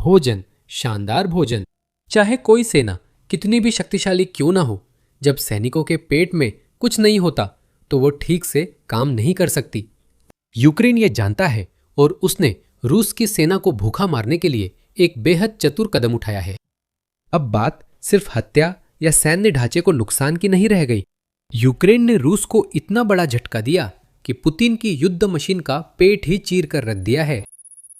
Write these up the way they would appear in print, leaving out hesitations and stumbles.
भोजन, शानदार भोजन। चाहे कोई सेना कितनी भी शक्तिशाली क्यों ना हो, जब सैनिकों के पेट में कुछ नहीं होता तो वो ठीक से काम नहीं कर सकती। यूक्रेन ये जानता है और उसने रूस की सेना को भूखा मारने के लिए एक बेहद चतुर कदम उठाया है। अब बात सिर्फ हत्या या सैन्य ढांचे को नुकसान की नहीं रह गई। यूक्रेन ने रूस को इतना बड़ा झटका दिया कि पुतिन की युद्ध मशीन का पेट ही चीर कर रख दिया है।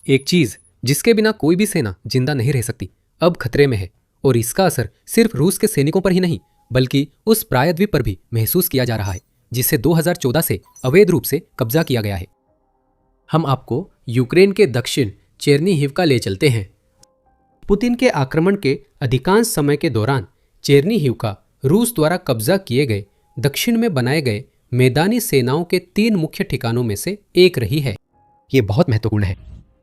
एक चीज जिसके बिना कोई भी सेना जिंदा नहीं रह सकती अब खतरे में है, और इसका असर सिर्फ रूस के सैनिकों पर ही नहीं बल्कि उस प्रायद्वीप पर भी महसूस किया जा रहा है जिसे 2014 से अवैध रूप से कब्जा किया गया है। हम आपको यूक्रेन के दक्षिण चेर्निहिव ले चलते हैं। पुतिन के आक्रमण के अधिकांश समय के दौरान चेर्निहिव रूस द्वारा कब्जा किए गए दक्षिण में बनाए गए मैदानी सेनाओं के 3 मुख्य ठिकानों में से एक रही है। ये बहुत महत्वपूर्ण है।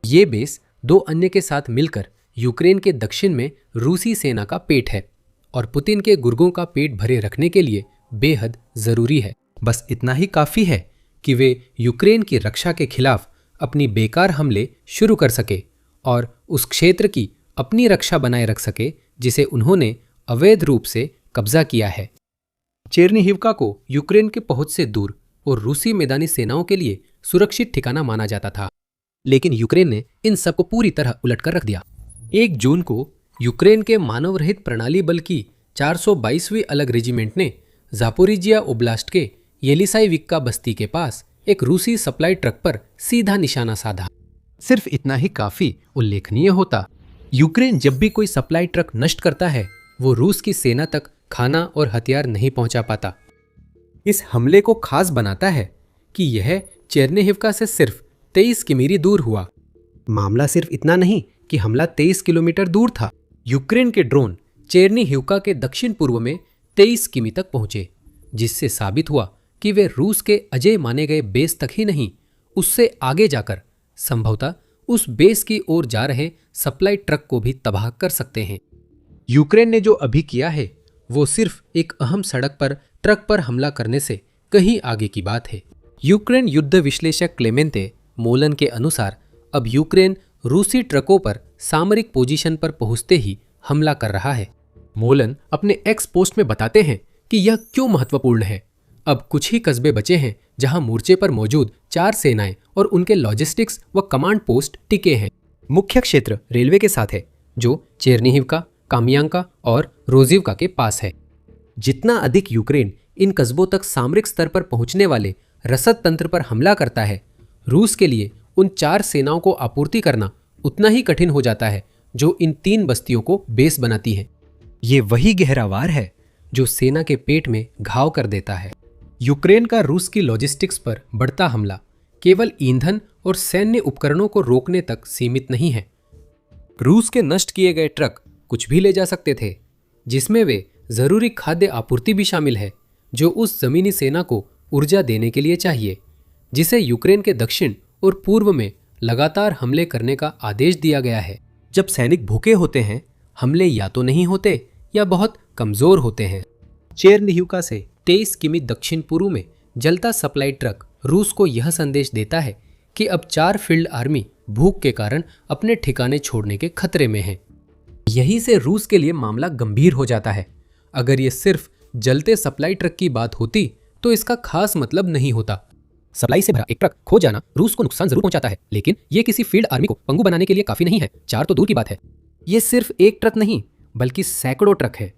ये बेस 2 अन्य के साथ मिलकर यूक्रेन के दक्षिण में रूसी सेना का पेट है और पुतिन के गुर्गों का पेट भरे रखने के लिए बेहद जरूरी है। बस इतना ही काफी है कि वे यूक्रेन की रक्षा के खिलाफ अपनी बेकार हमले शुरू कर सके और उस क्षेत्र की अपनी रक्षा बनाए रख सके जिसे उन्होंने अवैध रूप से कब्जा किया है। चेर्निहिवका को यूक्रेन के पहुंच से दूर और रूसी मैदानी सेनाओं के लिए सुरक्षित ठिकाना माना जाता था, लेकिन यूक्रेन ने इन सब को पूरी तरह उलटकर रख दिया। 1 जून को यूक्रेन के मानव रहित प्रणाली बल की 422वीं अलग रेजिमेंट ने जापोरिजिया ओब्लास्ट के येलिसाइविक्का बस्ती के पास एक रूसी सप्लाई ट्रक पर सीधा निशाना साधा। सिर्फ इतना ही काफी उल्लेखनीय होता। यूक्रेन जब भी कोई सप्लाई ट्रक नष्ट करता है वो रूस की सेना तक खाना और हथियार नहीं पहुंचा पाता। इस हमले को खास बनाता है कि यह चेर्निहिवका से सिर्फ 23 किमी दूर हुआ। मामला सिर्फ इतना नहीं कि हमला 23 किलोमीटर दूर था। यूक्रेन के ड्रोन चेर्निहिवका के दक्षिण पूर्व में 23 किमी तक पहुंचे, जिससे साबित हुआ कि वे रूस के अजेय माने गए बेस तक ही नहीं, उससे आगे जाकर संभवतः उस बेस की ओर जा रहे सप्लाई ट्रक को भी तबाह कर सकते हैं। यूक्रेन ने जो अभी किया है वो सिर्फ एक अहम सड़क पर ट्रक पर हमला करने से कहीं आगे की बात है। यूक्रेन युद्ध विश्लेषक क्लेमेंते मोलन के अनुसार अब यूक्रेन रूसी ट्रकों पर सामरिक पोजीशन पर पहुंचते ही हमला कर रहा है। मोलन अपने एक्स पोस्ट में बताते हैं कि यह क्यों महत्वपूर्ण है। अब कुछ ही कस्बे बचे हैं जहां मोर्चे पर मौजूद 4 सेनाएं और उनके लॉजिस्टिक्स व कमांड पोस्ट टिके हैं। मुख्य क्षेत्र रेलवे के साथ है जो चेर्निहिवका, कामियांका और रोजिवका के पास है। जितना अधिक यूक्रेन इन कस्बों तक सामरिक स्तर पर पहुंचने वाले रसद तंत्र पर हमला करता है, रूस के लिए उन 4 सेनाओं को आपूर्ति करना उतना ही कठिन हो जाता है जो इन 3 बस्तियों को बेस बनाती है। ये वही गहरावार है जो सेना के पेट में घाव कर देता है। यूक्रेन का रूस की लॉजिस्टिक्स पर बढ़ता हमला केवल ईंधन और सैन्य उपकरणों को रोकने तक सीमित नहीं है। रूस के नष्ट किए गए ट्रक कुछ भी ले जा सकते थे, जिसमें वे जरूरी खाद्य आपूर्ति भी शामिल है जो उस जमीनी सेना को ऊर्जा देने के लिए चाहिए, जिसे यूक्रेन के दक्षिण और पूर्व में लगातार हमले करने का आदेश दिया गया है। जब सैनिक भूखे होते हैं, हमले या तो नहीं होते या बहुत कमजोर होते हैं। चेर्निहिवका से 23 किमी दक्षिण पूर्व में जलता सप्लाई ट्रक रूस को यह संदेश देता है कि अब 4 फील्ड आर्मी भूख के कारण अपने ठिकाने छोड़ने के खतरे में हैं। यहीं से रूस के लिए मामला गंभीर हो जाता है। अगर ये सिर्फ जलते सप्लाई ट्रक की बात होती तो इसका खास मतलब नहीं होता। सप्लाई से भरा एक ट्रक खो जाना रूस को नुकसान जरूर पहुंचाता है, लेकिन ये किसी फील्ड आर्मी को पंगु बनाने के लिए काफी नहीं है। 4 तो दूर की बात है, ये सिर्फ एक ट्रक नहीं बल्कि सैकड़ों ट्रक है।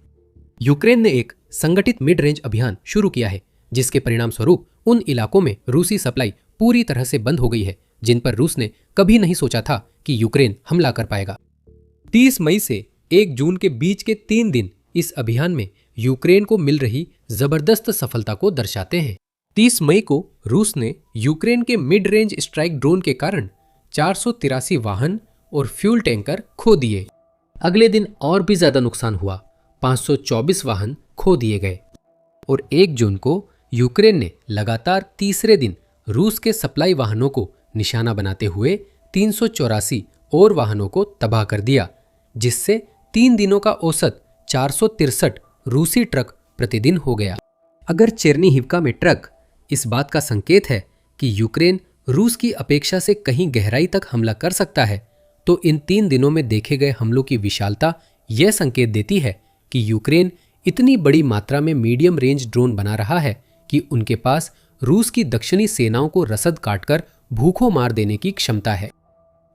यूक्रेन ने एक संगठित मिड रेंज अभियान शुरू किया है, जिसके परिणाम स्वरूप उन इलाकों में रूसी सप्लाई पूरी तरह से बंद हो गई है जिन पर रूस ने कभी नहीं सोचा था कि यूक्रेन हमला कर पाएगा। 30 मई से 1 जून के बीच के 3 दिन इस अभियान में यूक्रेन को मिल रही जबरदस्त सफलता को दर्शाते हैं। 30 मई को रूस ने यूक्रेन के मिड रेंज स्ट्राइक ड्रोन के कारण 483 वाहन और फ्यूल टैंकर खो दिए। अगले दिन और भी ज्यादा नुकसान हुआ, 524 वाहन खो दिए गए। और 1 जून को यूक्रेन ने लगातार तीसरे दिन रूस के सप्लाई वाहनों को निशाना बनाते हुए 384 और वाहनों को तबाह कर दिया, जिससे 3 दिनों का औसत 463 रूसी ट्रक प्रतिदिन हो गया। अगर चेर्निहिवका में ट्रक इस बात का संकेत है कि यूक्रेन रूस की अपेक्षा से कहीं गहराई तक हमला कर सकता है, तो इन 3 दिनों में देखे गए हमलों की विशालता यह संकेत देती है कि यूक्रेन इतनी बड़ी मात्रा में मीडियम रेंज ड्रोन बना रहा है कि उनके पास रूस की दक्षिणी सेनाओं को रसद काटकर भूखों मार देने की क्षमता है।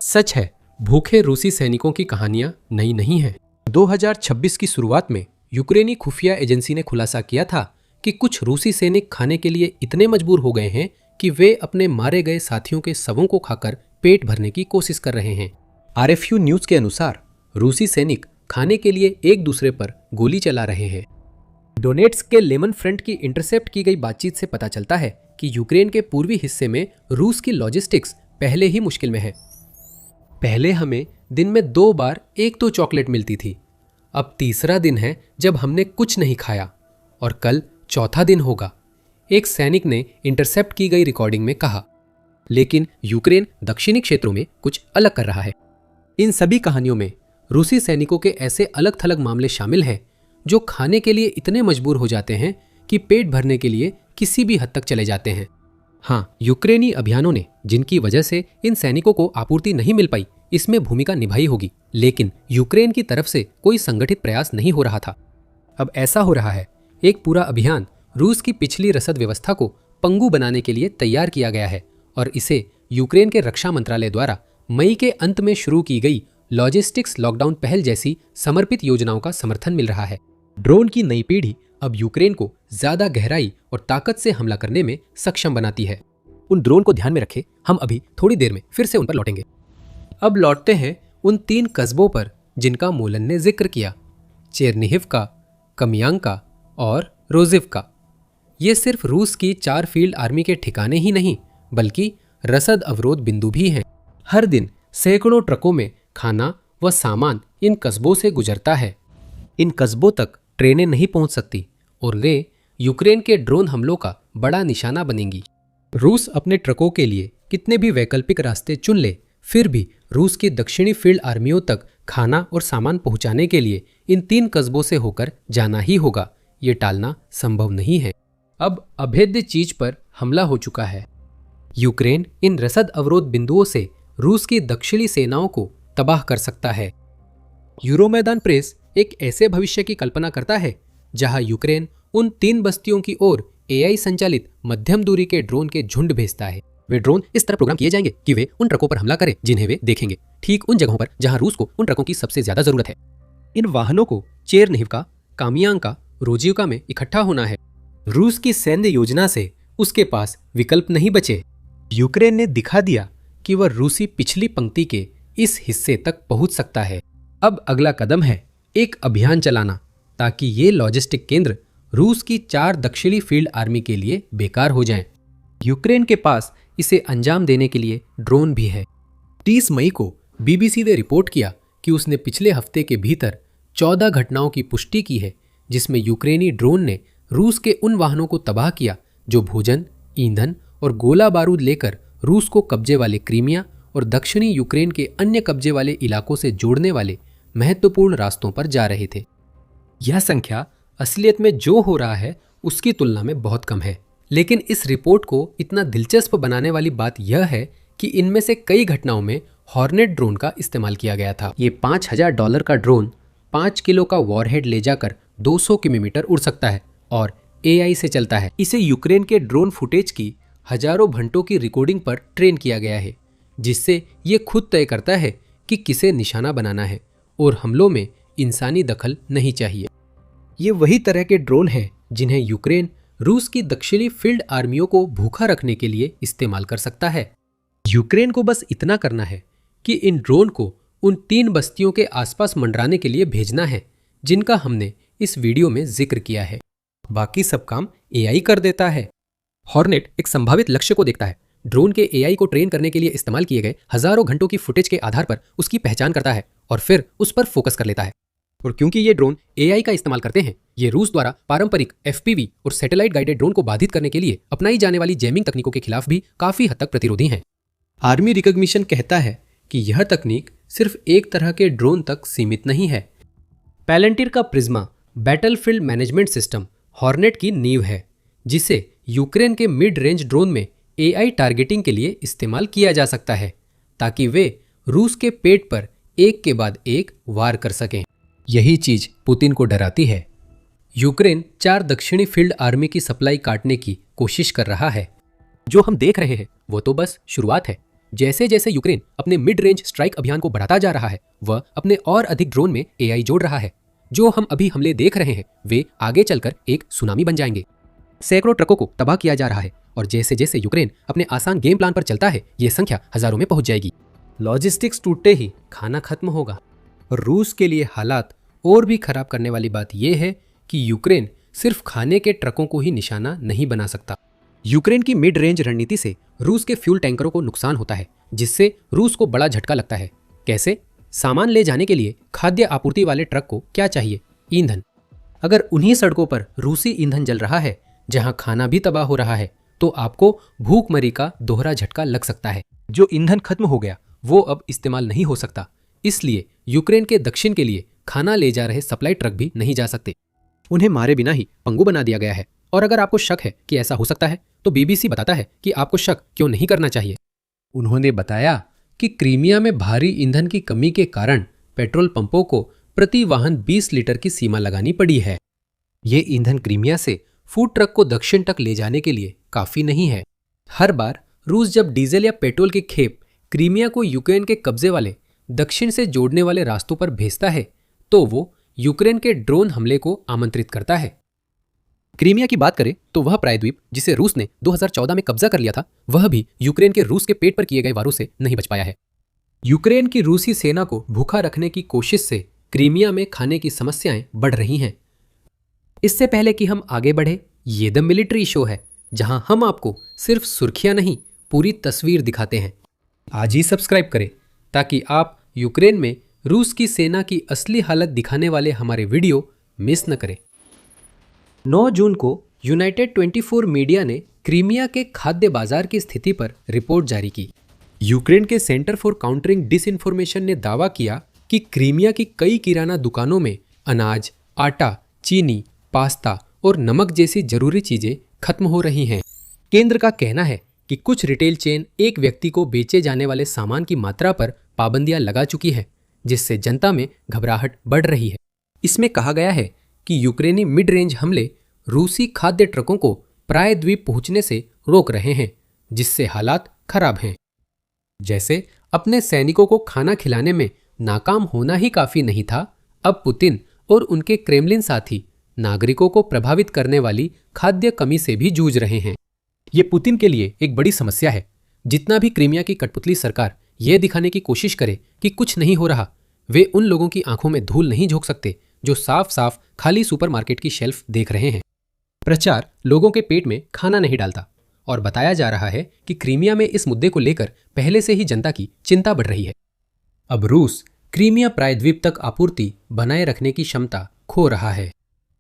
सच है, भूखे रूसी सैनिकों की कहानियां नई नहीं हैं। 2026 की शुरुआत में यूक्रेनी खुफिया एजेंसी ने खुलासा किया था कि कुछ रूसी सैनिक खाने के लिए इतने मजबूर हो गए हैं कि वे अपने मारे गए साथियों के शवों को खाकर पेट भरने की कोशिश कर रहे हैं। RFU न्यूज के अनुसार रूसी सैनिक खाने के लिए एक दूसरे पर गोली चला रहे हैं। डोनेट्स्क के लेमन फ्रंट की इंटरसेप्ट की गई बातचीत से पता चलता है कि यूक्रेन के पूर्वी हिस्से में रूस की लॉजिस्टिक्स पहले ही मुश्किल में है। पहले हमें दिन में 2 बार एक तो चॉकलेट मिलती थी, अब तीसरा दिन है जब हमने कुछ नहीं खाया और कल चौथा दिन होगा, एक सैनिक ने इंटरसेप्ट की गई रिकॉर्डिंग में कहा। लेकिन यूक्रेन दक्षिणी क्षेत्रों में कुछ अलग कर रहा है। इन सभी कहानियों में रूसी सैनिकों के ऐसे अलग थलग मामले शामिल हैं जो खाने के लिए इतने मजबूर हो जाते हैं कि पेट भरने के लिए किसी भी हद तक चले जाते हैं। हाँ, यूक्रेनी अभियानों ने जिनकी वजह से इन सैनिकों को आपूर्ति नहीं मिल पाई, इसमें भूमिका निभाई होगी, लेकिन यूक्रेन की तरफ से कोई संगठित प्रयास नहीं हो रहा था। अब ऐसा हो रहा है, एक पूरा अभियान रूस की पिछली रसद व्यवस्था को पंगु बनाने के लिए तैयार किया गया है और इसे यूक्रेन के रक्षा मंत्रालय द्वारा मई के अंत में शुरू की गई लॉजिस्टिक्स लॉकडाउन पहल जैसी समर्पित योजनाओं का समर्थन मिल रहा है। ड्रोन की नई पीढ़ी अब यूक्रेन को ज्यादा गहराई और ताकत से हमला करने में सक्षम बनाती है। उन ड्रोन को ध्यान में रखें, हम अभी थोड़ी देर में फिर से उन पर लौटेंगे। अब लौटते हैं उन 3 कस्बों पर जिनका मोलन ने जिक्र किया, चेरनिहिव्का, कमियांका और रोजिव्का। ये सिर्फ रूस की 4 फील्ड आर्मी के ठिकाने ही नहीं, बल्कि रसद अवरोध बिंदु भी हैं। हर दिन सैकड़ों ट्रकों में खाना व सामान इन कस्बों से गुजरता है। इन कस्बों तक ट्रेनें नहीं पहुंच सकती और वे यूक्रेन के ड्रोन हमलों का बड़ा निशाना बनेंगी। रूस अपने ट्रकों के लिए कितने भी वैकल्पिक रास्ते चुन ले, फिर भी रूस की दक्षिणी फील्ड आर्मियों तक खाना और सामान पहुंचाने के लिए इन 3 कस्बों से होकर जाना ही होगा। ये टालना संभव नहीं है। अब अभेद्य चीज पर हमला हो चुका है। यूक्रेन इन रसद अवरोध बिंदुओं से रूस की दक्षिणी सेनाओं को तबाह कर सकता है। यूरोमैदान प्रेस एक ऐसे भविष्य की कल्पना करता है जहां यूक्रेन उन 3 बस्तियों की ओर AI संचालित मध्यम दूरी के ड्रोन के झुंड भेजता है। वे ड्रोन इस तरह प्रोग्राम किए जाएंगे कि वे उन ट्रकों पर हमला करें जिन्हें वे देखेंगे, ठीक उन जगहों पर जहां रूस को उन ट्रकों की सबसे ज्यादा जरूरत है। इन वाहनों को चेरनिहिव्का, कामियांका, रोजिव्का में इकट्ठा होना है। रूस की सैन्य योजना से उसके पास विकल्प नहीं बचे। यूक्रेन ने दिखा दिया कि वह रूसी पिछली पंक्ति के इस हिस्से तक पहुंच सकता है। अब अगला कदम है एक अभियान चलाना ताकि ये लॉजिस्टिक केंद्र रूस की 4 दक्षिणी फील्ड आर्मी के लिए बेकार हो जाएं। यूक्रेन के पास इसे अंजाम देने के लिए ड्रोन भी है। 30 मई को BBC ने रिपोर्ट किया कि उसने पिछले हफ्ते के भीतर 14 घटनाओं की पुष्टि की है जिसमें यूक्रेनी ड्रोन ने रूस के उन वाहनों को तबाह किया जो भोजन, ईंधन और गोला बारूद लेकर रूस को कब्जे वाले क्रीमिया और दक्षिणी यूक्रेन के अन्य कब्जे वाले इलाकों से जोड़ने वाले महत्वपूर्ण रास्तों पर जा रहे थे। यह संख्या असलियत में जो हो रहा है उसकी तुलना में बहुत कम है, लेकिन इस रिपोर्ट को इतना दिलचस्प बनाने वाली बात यह है कि इनमें से कई घटनाओं में हॉर्नेट ड्रोन का इस्तेमाल किया गया था। ये $5000 का ड्रोन 5 किलो का वॉरहेड ले जाकर 200 किलोमीटर उड़ सकता है और AI से चलता है। इसे यूक्रेन के ड्रोन फुटेज की हजारों घंटों की रिकॉर्डिंग पर ट्रेन किया गया है, जिससे ये खुद तय करता है कि किसे निशाना बनाना है और हमलों में इंसानी दखल नहीं चाहिए। ये वही तरह के ड्रोन हैं जिन्हें यूक्रेन रूस की दक्षिणी फील्ड आर्मियों को भूखा रखने के लिए इस्तेमाल कर सकता है। यूक्रेन को बस इतना करना है कि इन ड्रोन को उन 3 बस्तियों के आसपास मंडराने के लिए भेजना है जिनका हमने इस वीडियो में जिक्र किया है। बाकी सब काम AI कर देता है। हॉर्नेट एक संभावित लक्ष्य को देखता है, ड्रोन के AI को ट्रेन करने के लिए इस्तेमाल किए गए हजारों घंटों की फुटेज के आधार पर उसकी पहचान करता है और फिर उस पर फोकस कर लेता है। और क्योंकि ये ड्रोन AI का इस्तेमाल करते हैं, ये रूस द्वारा पारंपरिक FPV और सैटेलाइट गाइडेड ड्रोन को बाधित करने के लिए अपनाई जाने वाली जैमिंग तकनीकों के खिलाफ भी काफी हद तक प्रतिरोधी हैं। आर्मी रिकॉग्निशन कहता है कि यह तकनीक सिर्फ एक तरह के ड्रोन तक सीमित नहीं है। पैलेंटिर का Prisma battlefield management system hornet की नींव है, जिसे यूक्रेन के मिड रेंज ड्रोन में AI टारगेटिंग के लिए इस्तेमाल किया जा सकता है ताकि वे रूस के पेट पर एक के बाद एक वार कर सकें। यही चीज पुतिन को डराती है। यूक्रेन 4 दक्षिणी फील्ड आर्मी की सप्लाई काटने की कोशिश कर रहा है। जो हम देख रहे हैं वो तो बस शुरुआत है। जैसे जैसे यूक्रेन अपने मिड रेंज स्ट्राइक अभियान को बढ़ाता जा रहा है, वह अपने और अधिक ड्रोन में एआई जोड़ रहा है। जो हम अभी हमले देख रहे हैं वे आगे चलकर एक सुनामी बन जाएंगे। सैकड़ों ट्रकों को तबाह किया जा रहा है और जैसे जैसे यूक्रेन अपने आसान गेम प्लान पर चलता है, ये संख्या हजारों में पहुंच जाएगी। लॉजिस्टिक्स टूटते ही खाना खत्म होगा। और रूस के लिए हालात और भी खराब करने वाली बात यह है कि यूक्रेन सिर्फ खाने के ट्रकों को ही निशाना नहीं बना सकता। यूक्रेन की मिड रेंज रणनीति से रूस के फ्यूल टैंकरों को नुकसान होता है, जिससे रूस को बड़ा झटका लगता है। कैसे? सामान ले जाने के लिए खाद्य आपूर्ति वाले ट्रक को क्या चाहिए? ईंधन। अगर उन्हीं सड़कों पर रूसी ईंधन जल रहा है जहां खाना भी तबाह हो रहा है, तो आपको भूखमरी का दोहरा झटका लग सकता है। जो ईंधन खत्म हो गया वो अब इस्तेमाल नहीं हो सकता, इसलिए यूक्रेन के दक्षिण के लिए खाना ले जा रहे सप्लाई ट्रक भी नहीं जा सकते। उन्हें मारे बिना ही पंगु बना दिया गया है। और अगर आपको शक है कि ऐसा हो सकता है तो बीबीसी बताता है कि आपको शक क्यों नहीं करना चाहिए। उन्होंने बताया कि क्रीमिया में भारी ईंधन की कमी के कारण पेट्रोल पंपों को प्रति वाहन 20 लीटर की सीमा लगानी पड़ी है। ये ईंधन क्रीमिया से फूड ट्रक को दक्षिण तक ले जाने के लिए काफी नहीं है। हर बार रूस जब डीजल या पेट्रोल के खेप क्रीमिया को यूक्रेन के कब्जे वाले दक्षिण से जोड़ने वाले रास्तों पर भेजता है, तो वो यूक्रेन के ड्रोन हमले को आमंत्रित करता है। क्रीमिया की बात करें तो वह प्रायद्वीप जिसे रूस ने 2014 में कब्जा कर लिया था, वह भी यूक्रेन के रूस के पेट पर किए गए वारों से नहीं बच पाया है। यूक्रेन की रूसी सेना को भूखा रखने की कोशिश से क्रीमिया में खाने की समस्याएं बढ़ रही हैं। इससे पहले कि हम आगे बढ़े, ये द मिलिट्री शो है जहां हम आपको सिर्फ सुर्खियां नहीं, पूरी तस्वीर दिखाते हैं। आज ही सब्सक्राइब करें ताकि आप यूक्रेन में रूस की सेना की असली हालत दिखाने वाले हमारे वीडियो मिस न करें। 9 जून को यूनाइटेड 24 मीडिया ने क्रीमिया के खाद्य बाजार की स्थिति पर रिपोर्ट जारी की। यूक्रेन के सेंटर फॉर काउंटरिंग डिसइंफॉर्मेशन ने दावा किया कि क्रीमिया की कई किराना दुकानों में अनाज, आटा, चीनी, पास्ता और नमक जैसी जरूरी चीजें खत्म हो रही हैं। केंद्र का कहना है कि कुछ रिटेल चेन एक व्यक्ति को बेचे जाने वाले सामान की मात्रा पर पाबंदियां लगा चुकी है, जिससे जनता में घबराहट बढ़ रही है। इसमें कहा गया है कि यूक्रेनी मिड रेंज हमले रूसी खाद्य ट्रकों को प्रायद्वीप पहुंचने से रोक रहे हैं, जिससे हालात खराब हैं। जैसे अपने सैनिकों को खाना खिलाने में नाकाम होना ही काफी नहीं था, अब पुतिन और उनके क्रेमलिन साथी नागरिकों को प्रभावित करने वाली खाद्य कमी से भी जूझ रहे हैं। ये पुतिन के लिए एक बड़ी समस्या है। जितना भी क्रीमिया की कठपुतली सरकार यह दिखाने की कोशिश करे कि कुछ नहीं हो रहा, वे उन लोगों की आंखों में धूल नहीं झोंक सकते जो साफ साफ खाली सुपरमार्केट की शेल्फ देख रहे हैं। प्रचार लोगों के पेट में खाना नहीं डालता और बताया जा रहा है कि क्रीमिया में इस मुद्दे को लेकर पहले से ही जनता की चिंता बढ़ रही है। अब रूस क्रीमिया प्रायद्वीप तक आपूर्ति बनाए रखने की क्षमता खो रहा है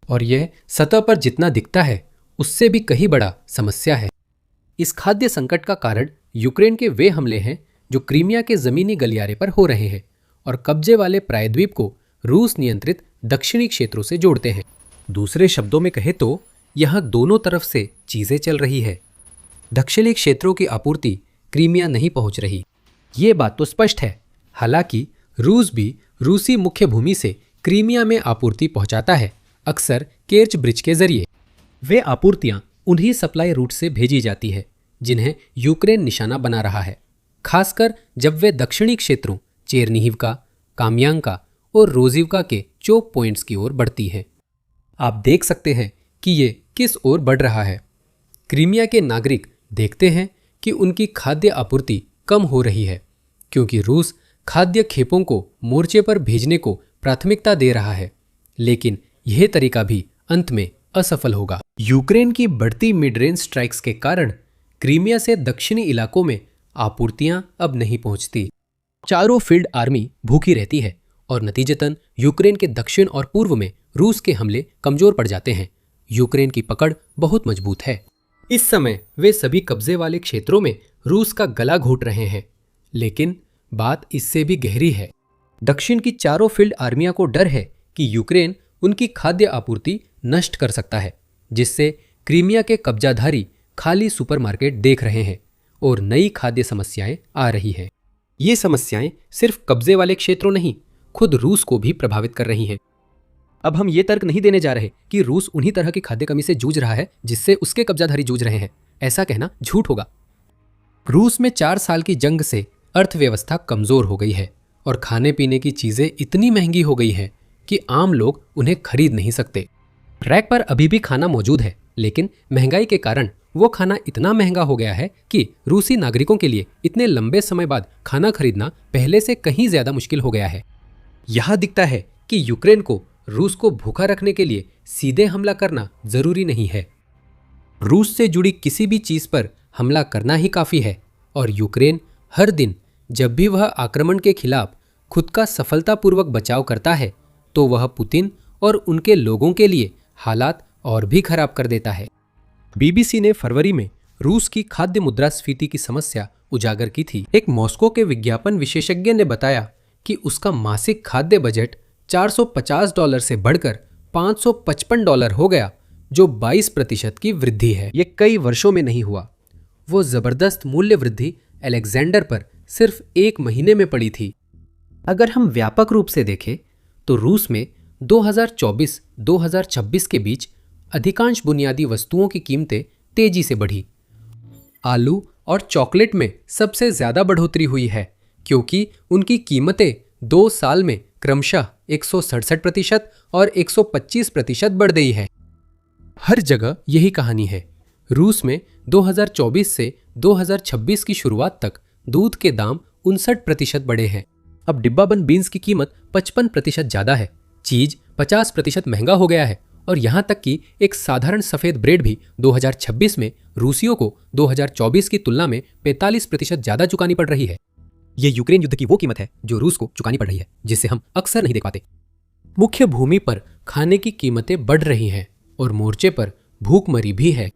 और यह सतह पर जितना दिखता है उससे भी कहीं बड़ा समस्या है। इस खाद्य संकट का कारण यूक्रेन के वे हमले हैं जो क्रीमिया के जमीनी गलियारे पर हो रहे हैं और कब्जे वाले प्रायद्वीप को रूस नियंत्रित दक्षिणी क्षेत्रों से जोड़ते हैं। दूसरे शब्दों में कहे तो यहाँ दोनों तरफ से चीजें चल रही है। दक्षिणी क्षेत्रों की आपूर्ति क्रीमिया नहीं पहुंच रही, ये बात तो स्पष्ट है। हालांकि रूस भी रूसी मुख्य भूमि से क्रीमिया में आपूर्ति पहुंचाता है, अक्सर केर्च ब्रिज के जरिए। वे आपूर्तियां उन्हीं सप्लाई रूट से भेजी जाती है जिन्हें यूक्रेन निशाना बना रहा है, खासकर जब वे दक्षिणी क्षेत्रों चेरनिहिवका, काम्यांका और रोजिवका के चोक पॉइंट्स की ओर बढ़ती है। आप देख सकते हैं कि ये किस ओर बढ़ रहा है। क्रीमिया के नागरिक देखते हैं कि उनकी खाद्य आपूर्ति कम हो रही है क्योंकि रूस खाद्य खेपों को मोर्चे पर भेजने को प्राथमिकता दे रहा है, लेकिन यह तरीका भी अंत में असफल होगा। यूक्रेन की बढ़ती मिड रेंज स्ट्राइक्स के कारण क्रीमिया से दक्षिणी इलाकों में आपूर्तियां अब नहीं पहुंचती। चारों फील्ड आर्मी भूखी रहती है और नतीजतन यूक्रेन के दक्षिण और पूर्व में रूस के हमले कमजोर पड़ जाते हैं। यूक्रेन की पकड़ बहुत मजबूत है। इस समय वे सभी कब्जे वाले क्षेत्रों में रूस का गला घोट रहे हैं, लेकिन बात इससे भी गहरी है। दक्षिण की चारों फील्ड आर्मियां को डर है कि यूक्रेन उनकी खाद्य आपूर्ति नष्ट कर सकता है, जिससे क्रीमिया के कब्जाधारी खाली सुपरमार्केट देख रहे हैं और नई खाद्य समस्याएं आ रही हैं। ये समस्याएं सिर्फ कब्जे वाले क्षेत्रों नहीं, खुद रूस को भी प्रभावित कर रही हैं। अब हम ये तर्क नहीं देने जा रहे कि रूस उन्हीं तरह की खाद्य कमी से जूझ रहा है जिससे उसके कब्जाधारी जूझ रहे हैं। ऐसा कहना झूठ होगा। रूस में 4 साल की जंग से अर्थव्यवस्था कमजोर हो गई है और खाने पीने की चीजें इतनी महंगी हो गई हैं कि आम लोग उन्हें खरीद नहीं सकते। रैक पर अभी भी खाना मौजूद है, लेकिन महंगाई के कारण वो खाना इतना महंगा हो गया है कि रूसी नागरिकों के लिए इतने लंबे समय बाद खाना खरीदना पहले से कहीं ज्यादा मुश्किल हो गया है। यह दिखता है कि यूक्रेन को रूस को भूखा रखने के लिए सीधे हमला करना जरूरी नहीं है। रूस से जुड़ी किसी भी चीज पर हमला करना ही काफी है और यूक्रेन हर दिन जब भी वह आक्रमण के खिलाफ खुद का सफलतापूर्वक बचाव करता है तो वह पुतिन और उनके लोगों के लिए हालात और भी खराब कर देता है। बीबीसी ने फरवरी में रूस की खाद्य मुद्रास्फीति की समस्या उजागर की थी। एक मॉस्को के विज्ञापन विशेषज्ञ ने बताया कि उसका मासिक खाद्य बजट $450 से बढ़कर $555 हो गया, जो 22% की वृद्धि है। ये कई वर्षों में नहीं हुआ। वो जबरदस्त मूल्य वृद्धि अलेक्जेंडर पर सिर्फ 1 महीने में पड़ी थी। अगर हम व्यापक रूप से देखें तो रूस में 2024-2026 के बीच अधिकांश बुनियादी वस्तुओं की कीमतें तेजी से बढ़ी। आलू और चॉकलेट में सबसे ज्यादा बढ़ोतरी हुई है क्योंकि उनकी कीमतें 2 साल में क्रमशः 167% और 125% बढ़ गई है। हर जगह यही कहानी है। रूस में 2024 से 2026 की शुरुआत तक दूध के दाम 59% बढ़े हैं। अब डिब्बाबंद बीन्स की कीमत 55% ज्यादा है। चीज 50% महंगा हो गया है और यहां तक कि एक साधारण सफेद ब्रेड भी 2026 में रूसियों को 2024 की तुलना में 45% ज्यादा चुकानी पड़ रही है। ये यूक्रेन युद्ध की वो कीमत है जो रूस को चुकानी पड़ रही है, जिसे हम अक्सर नहीं देख पाते। मुख्य भूमि पर खाने की कीमतें बढ़ रही हैं और मोर्चे पर भूखमरी भी है।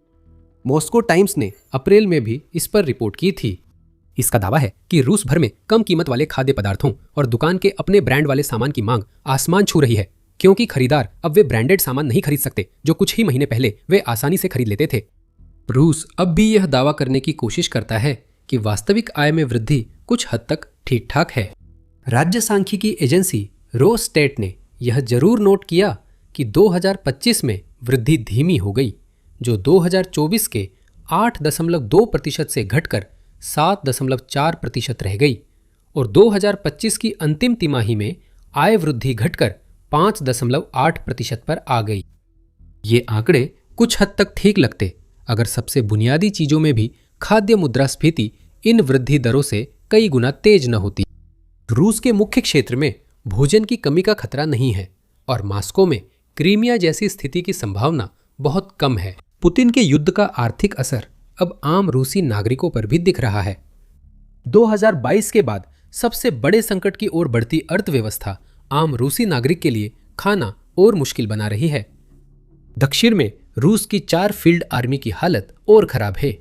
मॉस्को टाइम्स ने अप्रैल में भी इस पर रिपोर्ट की थी। इसका दावा है कि रूस भर में कम कीमत वाले खाद्य पदार्थों और दुकान के अपने ब्रांड वाले सामान की मांग आसमान छू रही है, क्योंकि खरीदार अब वे ब्रांडेड सामान नहीं खरीद सकते जो कुछ ही महीने पहले वे आसानी से खरीद लेते थे। रूस अब भी यह दावा करने की कोशिश करता है कि वास्तविक आय में वृद्धि कुछ हद तक ठीक ठाक है। राज्य सांख्यिकी एजेंसी रोस्टेट ने यह जरूर नोट किया कि 2025 में वृद्धि धीमी हो गई, जो 2024 के 8.2% से घटकर 7.4% रह गई और 2025 की अंतिम तिमाही में आय वृद्धि घटकर 5.8% पर आ गई। ये आंकड़े कुछ हद तक ठीक लगते अगर सबसे बुनियादी चीजों में भी खाद्य मुद्रास्फीति इन वृद्धि दरों से कई गुना तेज न होती। रूस के मुख्य क्षेत्र में भोजन की कमी का खतरा नहीं है और मॉस्को में क्रीमिया जैसी स्थिति की संभावना बहुत कम है। पुतिन के युद्ध का आर्थिक असर अब आम रूसी नागरिकों पर भी दिख रहा है। 2022 के बाद सबसे बड़े संकट की ओर बढ़ती अर्थव्यवस्था आम रूसी नागरिक के लिए खाना और मुश्किल बना रही है। दक्षिण में रूस की 4 फील्ड आर्मी की हालत और खराब है।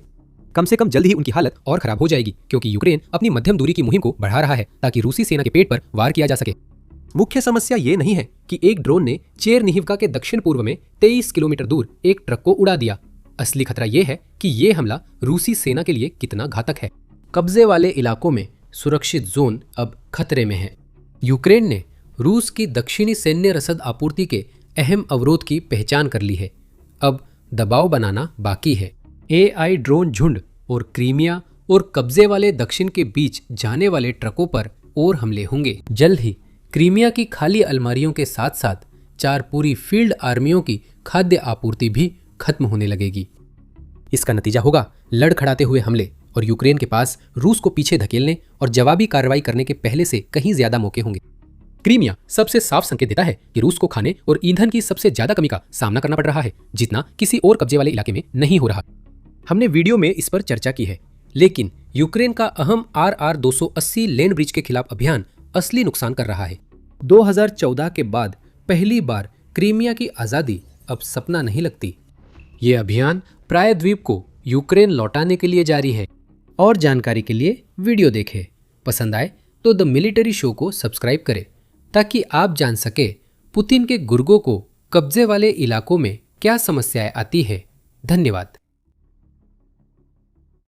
कम से कम जल्द ही उनकी हालत और खराब हो जाएगी, क्योंकि यूक्रेन अपनी मध्यम दूरी की मुहिम को बढ़ा रहा है ताकि रूसी सेना के पेट पर वार किया जा सके। मुख्य समस्या ये नहीं है कि एक ड्रोन ने चेरनिहिवका के दक्षिण पूर्व में 23 किलोमीटर दूर एक ट्रक को उड़ा दिया। असली खतरा यह है कि यह हमला रूसी सेना के लिए कितना घातक है। कब्जे वाले इलाकों में सुरक्षित जोन अब खतरे में है। यूक्रेन ने रूस की दक्षिणी सैन्य रसद आपूर्ति के अहम अवरोध की पहचान कर ली है। अब दबाव बनाना बाकी है। AI ड्रोन झुंड और क्रीमिया और कब्जे वाले दक्षिण के बीच जाने वाले ट्रकों पर और हमले होंगे। जल्द ही क्रीमिया की खाली अलमारियों के साथ साथ 4 पूरी फील्ड आर्मियों की खाद्य आपूर्ति भी खत्म होने लगेगी। इसका नतीजा होगा लड़खड़ाते हुए हमले और यूक्रेन के पास रूस को पीछे धकेलने और जवाबी कार्रवाई करने के पहले से कहीं ज्यादा मौके होंगे। क्रीमिया सबसे साफ संकेत देता है कि रूस को खाने और ईंधन की सबसे ज्यादा कमी का सामना करना पड़ रहा है, जितना किसी और कब्जे वाले इलाके में नहीं हो रहा। हमने वीडियो में इस पर चर्चा की है, लेकिन यूक्रेन का अहम RR-280 लैंड ब्रिज के खिलाफ अभियान असली नुकसान कर रहा है। 2014 के बाद पहली बार क्रीमिया की आज़ादी अब सपना नहीं लगती। ये अभियान प्रायद्वीप को यूक्रेन लौटाने के लिए जारी है। और जानकारी के लिए वीडियो देखें। पसंद आए तो द मिलिट्री शो को सब्सक्राइब करें ताकि आप जान सके पुतिन के गुर्गों को कब्जे वाले इलाकों में क्या समस्याएं आती है। धन्यवाद।